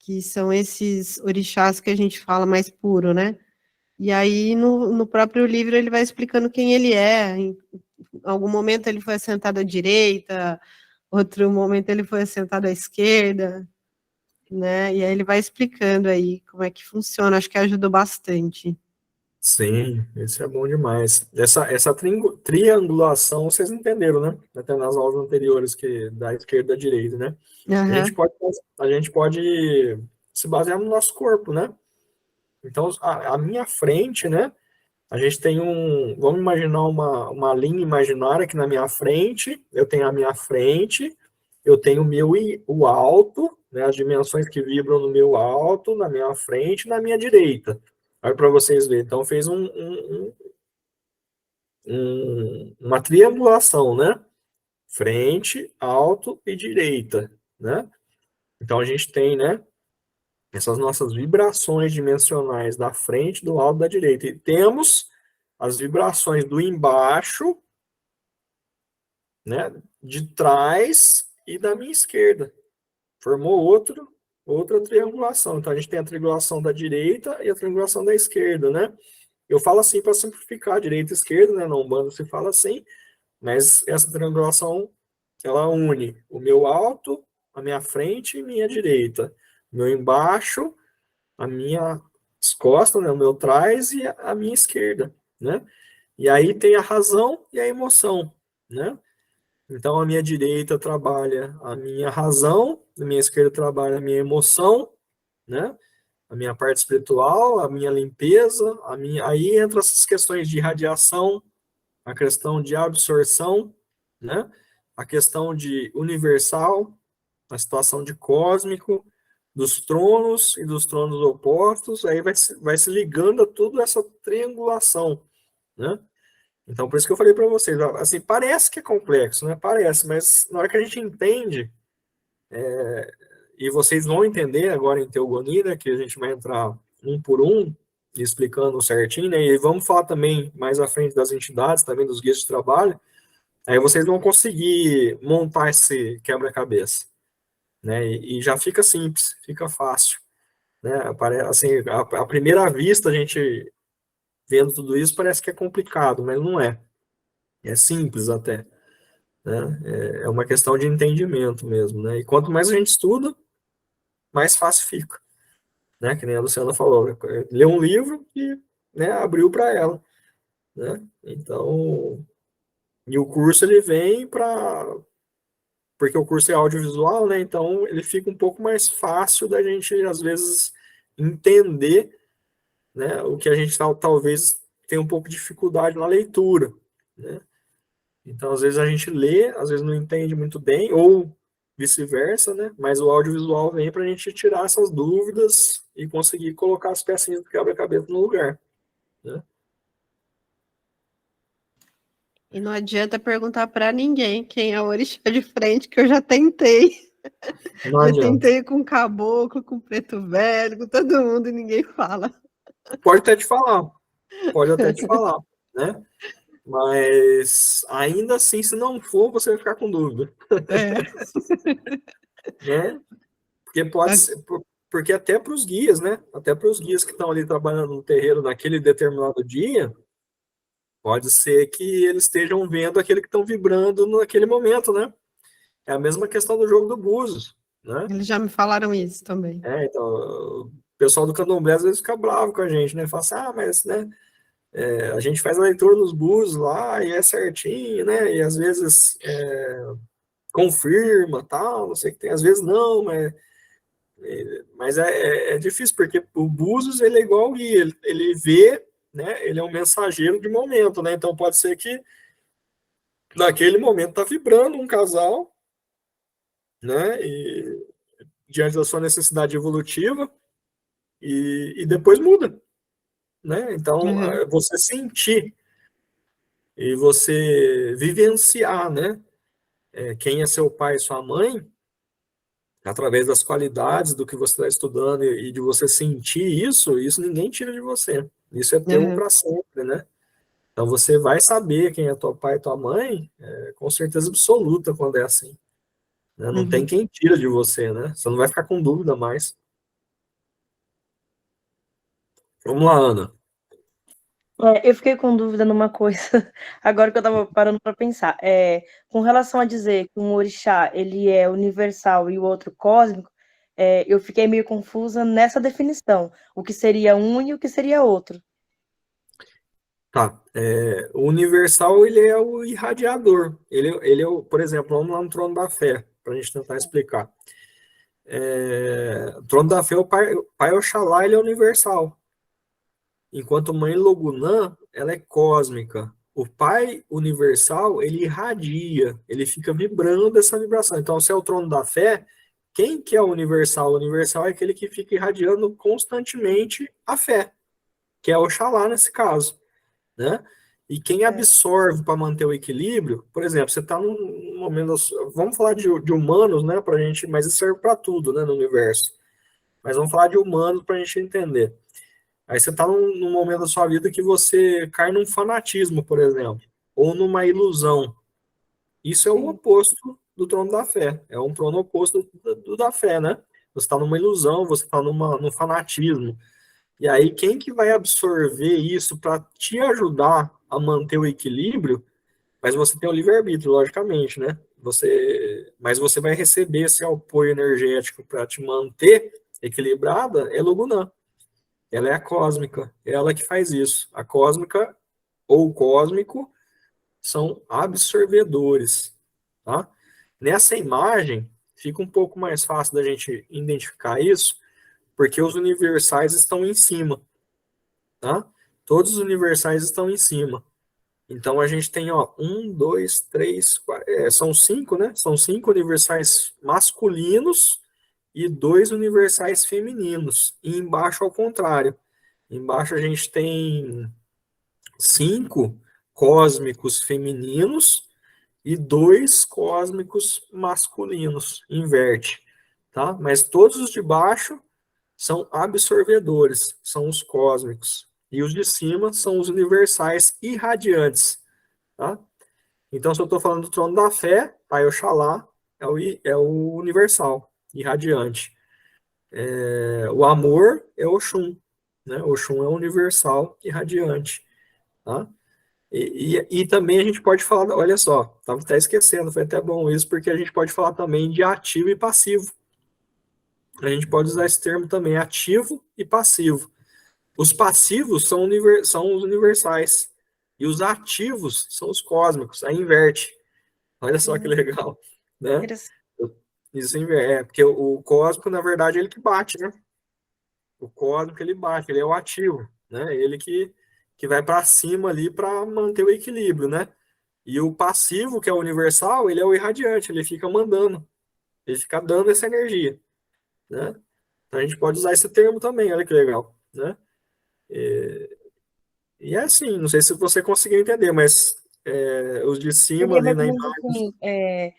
Speaker 6: que são esses orixás que a gente fala mais puro, né? E aí, no próprio livro, ele vai explicando quem ele é. Em algum momento ele foi assentado à direita, outro momento ele foi assentado à esquerda, né? E aí ele vai explicando aí como é que funciona. Acho que ajudou bastante.
Speaker 1: Sim, isso é bom demais. Essa triangulação, vocês entenderam, né? Até nas aulas anteriores, que da esquerda à direita, né? A gente
Speaker 6: Aham.
Speaker 1: pode, a gente pode se basear no nosso corpo, né? Então, a minha frente, né? A gente tem vamos imaginar uma linha imaginária aqui na minha frente, eu tenho a minha frente, eu tenho o alto, né, as dimensões que vibram no meu alto, na minha frente e na minha direita. Olha para vocês verem. Então, fez uma triangulação, né? Frente, alto e direita, né? Então, a gente tem, né, essas nossas vibrações dimensionais da frente, do alto e da direita. E temos as vibrações do embaixo, né, de trás e da minha esquerda. Formou outra triangulação. Então, a gente tem a triangulação da direita e a triangulação da esquerda, né? Eu falo assim para simplificar, direita e esquerda, né? Na Umbanda se fala assim, mas essa triangulação, ela une o meu alto, a minha frente e minha direita. O meu embaixo, a minha costas, né? O meu trás e a minha esquerda, né? E aí tem a razão e a emoção, né? Então, a minha direita trabalha a minha razão, a minha esquerda trabalha a minha emoção, né? A minha parte espiritual, a minha limpeza, aí entra essas questões de radiação, a questão de absorção, né? A questão de universal, a situação de cósmico, dos tronos e dos tronos opostos, aí vai se ligando a toda essa triangulação, né? Então, por isso que eu falei para vocês, assim, parece que é complexo, né? Parece, mas na hora que a gente entende, e vocês vão entender agora em Teogonia, né, que a gente vai entrar um por um, explicando certinho, né? E vamos falar também mais à frente das entidades, também dos guias de trabalho, aí vocês vão conseguir montar esse quebra-cabeça, né? E já fica simples, fica fácil, né? Assim, à primeira vista, a gente vendo tudo isso, parece que é complicado, mas não é. É simples até, né? É uma questão de entendimento mesmo, né? E quanto mais a gente estuda, mais fácil fica, né? Que nem a Luciana falou, lê um livro e, né, abriu para ela, né? Então, e o curso ele vem para, porque o curso é audiovisual, né? Então ele fica um pouco mais fácil da gente às vezes entender, né? O que a gente talvez tenha um pouco de dificuldade na leitura, né? Então, às vezes a gente lê, às vezes não entende muito bem, ou vice-versa, né? Mas o audiovisual vem para a gente tirar essas dúvidas e conseguir colocar as pecinhas do quebra-cabeça no lugar, né?
Speaker 6: E não adianta perguntar para ninguém quem é o orixá de frente, que eu já tentei.
Speaker 1: Não
Speaker 6: Já
Speaker 1: adianta.
Speaker 6: tentei com caboclo, com preto velho, com todo mundo e ninguém fala.
Speaker 1: Pode até te falar, né? Mas ainda assim, se não for, você vai ficar com dúvida,
Speaker 6: É.
Speaker 1: né? Porque pode ser, porque até para os guias, né? Até para os guias que estão ali trabalhando no terreiro naquele determinado dia, pode ser que eles estejam vendo aquele que estão vibrando naquele momento, né? É a mesma questão do jogo do Búzios, né?
Speaker 6: Eles já me falaram isso também.
Speaker 1: Então, o pessoal do Candomblé às vezes fica bravo com a gente, né? Fala assim, mas, né, a gente faz a leitura nos Búzios lá e é certinho, né? E às vezes confirma, tal, não sei o que tem. Às vezes não, mas é difícil, porque o Búzios, ele é igual o guia, ele vê, né? Ele é um mensageiro de momento, né? Então pode ser que naquele momento tá vibrando um casal, né? E diante da sua necessidade evolutiva, e depois muda, né? Então,
Speaker 6: Uhum.
Speaker 1: você sentir e você vivenciar, né? Quem é seu pai e sua mãe, através das qualidades do que você está estudando e de você sentir isso ninguém tira de você. Isso é teu
Speaker 6: Aham.
Speaker 1: para sempre, né? Então você vai saber quem é teu pai e tua mãe, com certeza absoluta quando é assim, né? Não tem
Speaker 6: Uhum.
Speaker 1: quem tira de você, né? Você não vai ficar com dúvida mais. Vamos lá, Ana.
Speaker 3: Eu fiquei com dúvida numa coisa, agora que eu estava parando para pensar. Com relação a dizer que um orixá ele é universal e o outro cósmico, eu fiquei meio confusa nessa definição. O que seria um e o que seria outro.
Speaker 1: Tá. O universal, ele é o irradiador. Ele é por exemplo, vamos lá no Trono da Fé, para a gente tentar explicar. O Trono da Fé, o pai Oxalá, ele é universal. Enquanto Mãe Logunã, ela é cósmica. O Pai universal, ele irradia, ele fica vibrando essa vibração. Então, se é o Trono da Fé, quem que é o universal? O universal é aquele que fica irradiando constantemente a fé, que é Oxalá nesse caso, né? E quem absorve para manter o equilíbrio, por exemplo, você está num momento, vamos falar de humanos, né, pra gente, mas isso serve para tudo, né, no universo. Mas vamos falar de humanos para a gente entender. Aí você está num momento da sua vida que você cai num fanatismo, por exemplo, ou numa ilusão. Isso é o
Speaker 3: Sim.
Speaker 1: oposto do trono da fé. É um trono oposto da fé, né? Você está numa ilusão, você está num fanatismo. E aí, quem que vai absorver isso para te ajudar a manter o equilíbrio? Mas você tem o livre-arbítrio, logicamente, né? Mas você vai receber esse apoio energético para te manter equilibrada, é Logunã. Ela é a cósmica, é ela que faz isso. A cósmica ou o cósmico são absorvedores, tá? Nessa imagem, fica um pouco mais fácil da gente identificar isso, porque os universais estão em cima, tá? Todos os universais estão em cima. Então a gente tem, ó, 1, 2, 3, 4, são 5, né? São 5 universais masculinos e 2 universais femininos. E embaixo ao contrário. Embaixo a gente tem 5 cósmicos femininos e 2 cósmicos masculinos. Inverte, tá? Mas todos os de baixo são absorvedores, são os cósmicos. E os de cima são os universais irradiantes, tá? Então, se eu estou falando do trono da fé, Pai Oxalá é o universal, irradiante. O amor é Oxum, né? Oxum é universal e radiante, tá? E também a gente pode falar, olha só, estava até esquecendo, foi até bom isso, porque a gente pode falar também de ativo e passivo. A gente pode usar esse termo também, ativo e passivo. Os passivos são os universais, e os ativos são os cósmicos, aí inverte. Olha só que legal, né?
Speaker 3: Interessante.
Speaker 1: Isso inverte, porque o cósmico, na verdade, é ele que bate, né? O cósmico ele bate, ele é o ativo, né? Ele que vai para cima ali para manter o equilíbrio, né? E o passivo, que é o universal, ele é o irradiante, ele fica mandando, ele fica dando essa energia, né? Então a gente pode usar esse termo também, olha que legal, né? E é assim, não sei se você conseguiu entender, mas os de cima
Speaker 3: Seria
Speaker 1: ali
Speaker 3: mais ou
Speaker 1: na
Speaker 3: menos
Speaker 1: imagem,
Speaker 3: assim,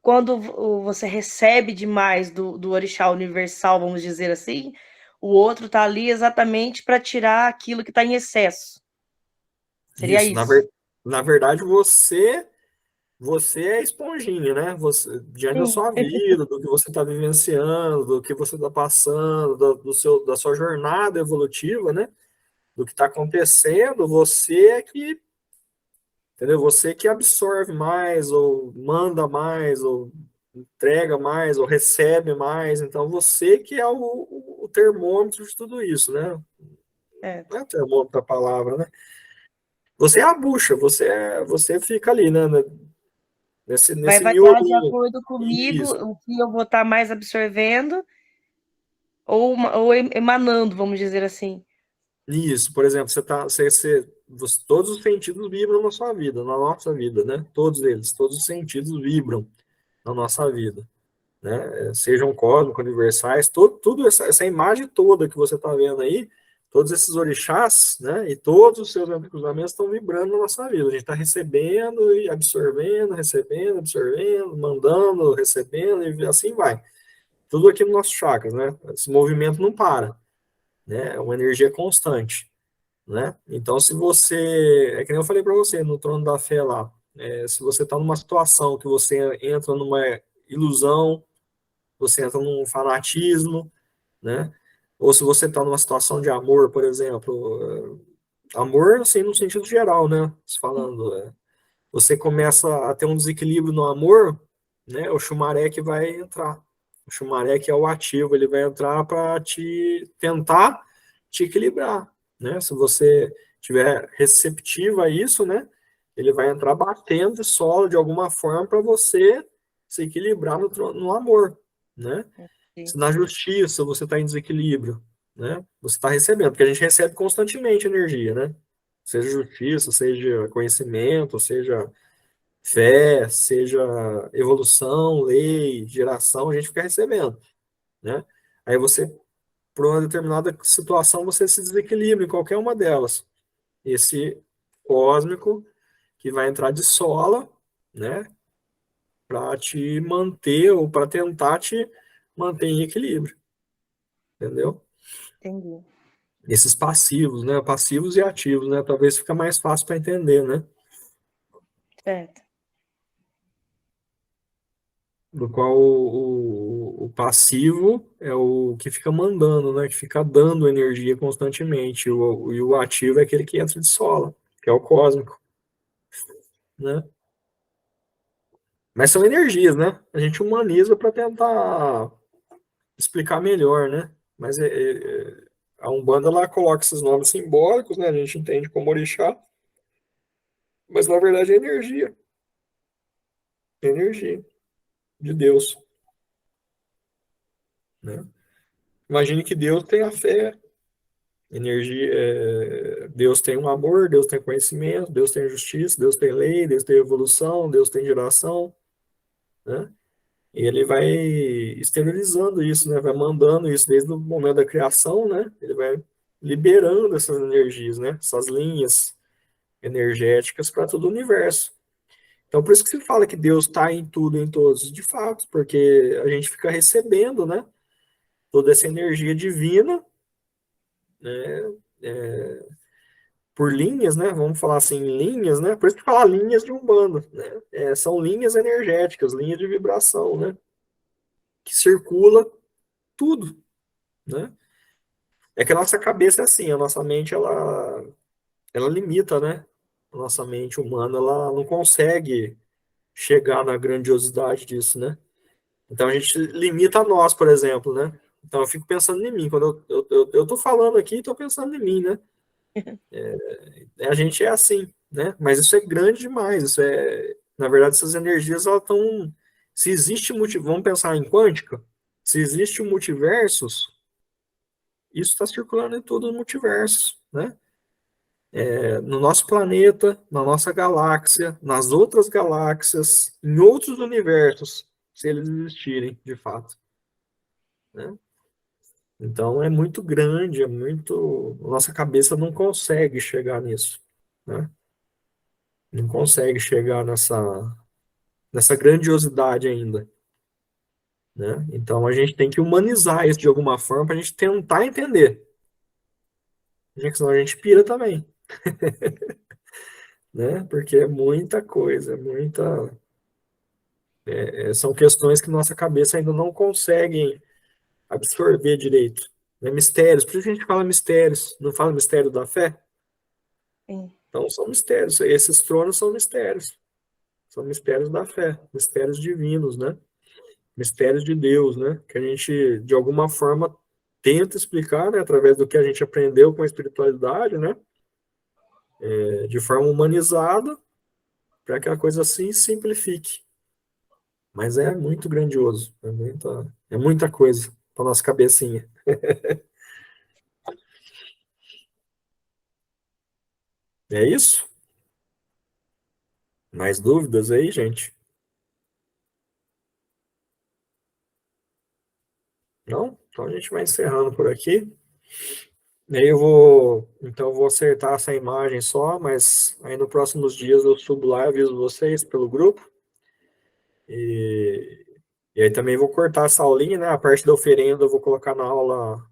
Speaker 3: quando você recebe demais do orixá universal, vamos dizer assim, o outro está ali exatamente para tirar aquilo que está em excesso. Seria
Speaker 1: isso,
Speaker 3: isso?
Speaker 1: na verdade você é a esponjinha, né? Diante da
Speaker 3: Sim.
Speaker 1: sua vida, do que você está vivenciando, do que você está passando, da sua jornada evolutiva, né? Do que está acontecendo, entendeu? Você que absorve mais, ou manda mais, ou entrega mais, ou recebe mais. Então, você que é o termômetro de tudo isso, né?
Speaker 3: É.
Speaker 1: Não é termômetro a palavra, né? Você é a bucha, você fica ali, né?
Speaker 3: Vai
Speaker 1: Nesse
Speaker 3: variar de
Speaker 1: miolinho.
Speaker 3: acordo comigo
Speaker 1: Isso.
Speaker 3: o que eu vou estar mais absorvendo ou emanando, vamos dizer assim.
Speaker 1: Isso, por exemplo, todos os sentidos vibram na sua vida, na nossa vida, né? Todos eles, todos os sentidos vibram na nossa vida, né? Sejam cósmicos, universais, tudo essa imagem toda que você está vendo aí Todos esses orixás, né, e todos os seus cruzamentos estão vibrando na nossa vida. A gente está recebendo e absorvendo, recebendo, absorvendo, mandando, recebendo, e assim vai. Tudo aqui nos nossos chakras, né? Esse movimento não para, né? É uma energia constante, né? Então, se você, é que nem eu falei para você no trono da fé lá, se você está numa situação que você entra numa ilusão, você entra num fanatismo, né? Ou se você está numa situação de amor, por exemplo, amor, assim, no sentido geral, né? Falando, você começa a ter um desequilíbrio no amor, né? O Shumarek vai entrar. O Shumarek é o ativo, ele vai entrar para te tentar te equilibrar, né? Se você tiver receptivo a isso, né? Ele vai entrar batendo de solo de alguma forma para você se equilibrar no amor, né? Se na justiça você está em desequilíbrio, né? Você está recebendo, porque a gente recebe constantemente energia, né? Seja justiça, seja conhecimento, seja fé, seja evolução, lei, geração, a gente fica recebendo, né? Aí você, por uma determinada situação, você se desequilibra em qualquer uma delas. Esse cósmico que vai entrar de sola, né? Para te manter ou para tentar te manter em equilíbrio, entendeu?
Speaker 3: Entendi.
Speaker 1: Esses passivos, né? Passivos e ativos, né? Talvez fica mais fácil para entender, né?
Speaker 3: Certo.
Speaker 1: Do qual o passivo é o que fica mandando, né? Que fica dando energia constantemente. E o ativo é aquele que entra de sola, que é o cósmico, né? Mas são energias, né? A gente humaniza para tentar explicar melhor, né? Mas a Umbanda lá coloca esses nomes simbólicos, né? A gente entende como orixá, mas na verdade é energia de Deus, né? Imagine que Deus tem a fé, energia, Deus tem um amor, Deus tem conhecimento, Deus tem justiça, Deus tem lei, Deus tem evolução, Deus tem geração, né? E ele vai exteriorizando isso, né? Vai mandando isso desde o momento da criação, né? Ele vai liberando essas energias, né? Essas linhas energéticas para todo o universo. Então, por isso que se fala que Deus está em tudo, em todos, de fato, porque a gente fica recebendo, né? Toda essa energia divina, né? Por linhas, né? Vamos falar assim, linhas, né? Por isso que fala linhas de Umbanda, né? São linhas energéticas, linhas de vibração, né? Que circula tudo, né? É que a nossa cabeça é assim, a nossa mente, ela limita, né? A nossa mente humana, ela não consegue chegar na grandiosidade disso, né? Então a gente limita a nós, por exemplo, né? Então eu fico pensando em mim, quando eu tô falando aqui, estou pensando em mim, né? A gente é assim, né? Mas isso é grande demais, na verdade, essas energias, elas estão, se existe vamos pensar em quântica, se existe um multiversos, isso está circulando em todo o multiverso, né? No nosso planeta, na nossa galáxia, nas outras galáxias, em outros universos, se eles existirem, de fato, né? Então é muito grande, nossa cabeça não consegue chegar nisso, né? Não consegue chegar nessa grandiosidade ainda, né? Então a gente tem que humanizar isso de alguma forma para a gente tentar entender, né? Senão a gente pira também, né? Porque é muita coisa, são questões que nossa cabeça ainda não consegue absorver direito, né? Mistérios, por isso que a gente fala mistérios, não fala mistério da fé?
Speaker 3: Sim.
Speaker 1: Então são mistérios, esses tronos são mistérios da fé, mistérios divinos, né? Mistérios de Deus, né? Que a gente, de alguma forma, tenta explicar, né? Através do que a gente aprendeu com a espiritualidade, né? De forma humanizada, para que a coisa assim simplifique. Mas é muito grandioso, é muita coisa para nossa cabecinha. É isso? Mais dúvidas aí, gente? Não? Então a gente vai encerrando por aqui. E aí então eu vou acertar essa imagem só, mas aí nos próximos dias eu subo lá e aviso vocês pelo grupo. E aí também vou cortar essa aulinha, né? A parte da oferenda eu vou colocar na aula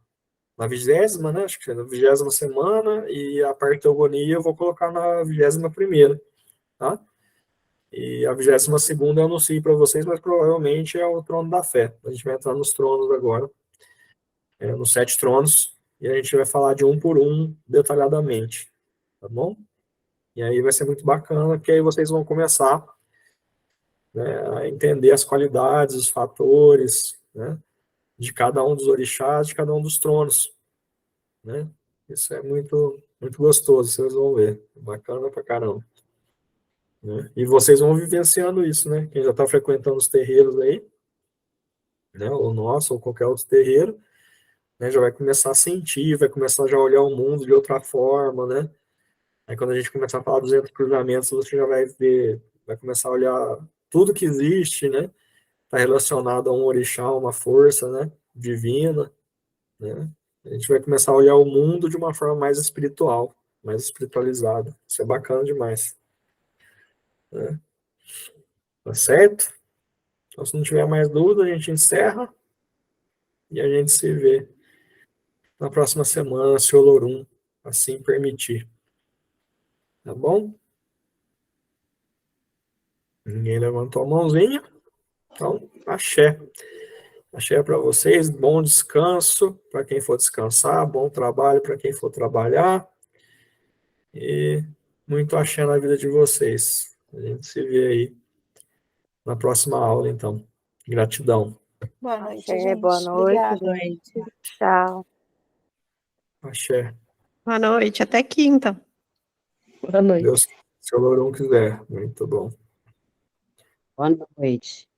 Speaker 1: na 20ª, né? Acho que é na 20ª semana, e a parte da agonia eu vou colocar na 21ª, tá? E a 22ª eu anuncio para vocês, mas provavelmente é o trono da fé. A gente vai entrar nos tronos agora, nos 7 tronos, e a gente vai falar de um por um detalhadamente, tá bom? E aí vai ser muito bacana, porque aí vocês vão começar, né, a entender as qualidades, os fatores, né, de cada um dos orixás, de cada um dos tronos, né? Isso é muito, muito gostoso, vocês vão ver. Bacana pra caramba. Né? E vocês vão vivenciando isso, né? Quem já está frequentando os terreiros aí, né? O nosso ou qualquer outro terreiro, né? Já vai começar a sentir, vai começar já a olhar o mundo de outra forma, né? Aí quando a gente começar a falar dos cruzamentos, você já vai ver, vai começar a olhar tudo que existe, né? Está relacionado a um orixá, uma força, né? Divina, né? A gente vai começar a olhar o mundo de uma forma mais espiritual, mais espiritualizada. Isso é bacana demais. Né? Tá certo? Então, se não tiver mais dúvida, a gente encerra e a gente se vê na próxima semana, se o Olorum assim permitir. Tá bom? Ninguém levantou a mãozinha. Então, axé. Axé para vocês. Bom descanso para quem for descansar. Bom trabalho para quem for trabalhar. E muito axé na vida de vocês. A gente se vê aí na próxima aula, então. Gratidão.
Speaker 5: Boa noite,
Speaker 7: Axé,
Speaker 5: gente.
Speaker 7: boa noite,
Speaker 5: Obrigada.
Speaker 7: gente. Tchau.
Speaker 1: Axé.
Speaker 6: Boa noite, até quinta.
Speaker 3: Boa noite.
Speaker 1: Deus, se o Olorum quiser. Muito bom.
Speaker 7: Boa noite.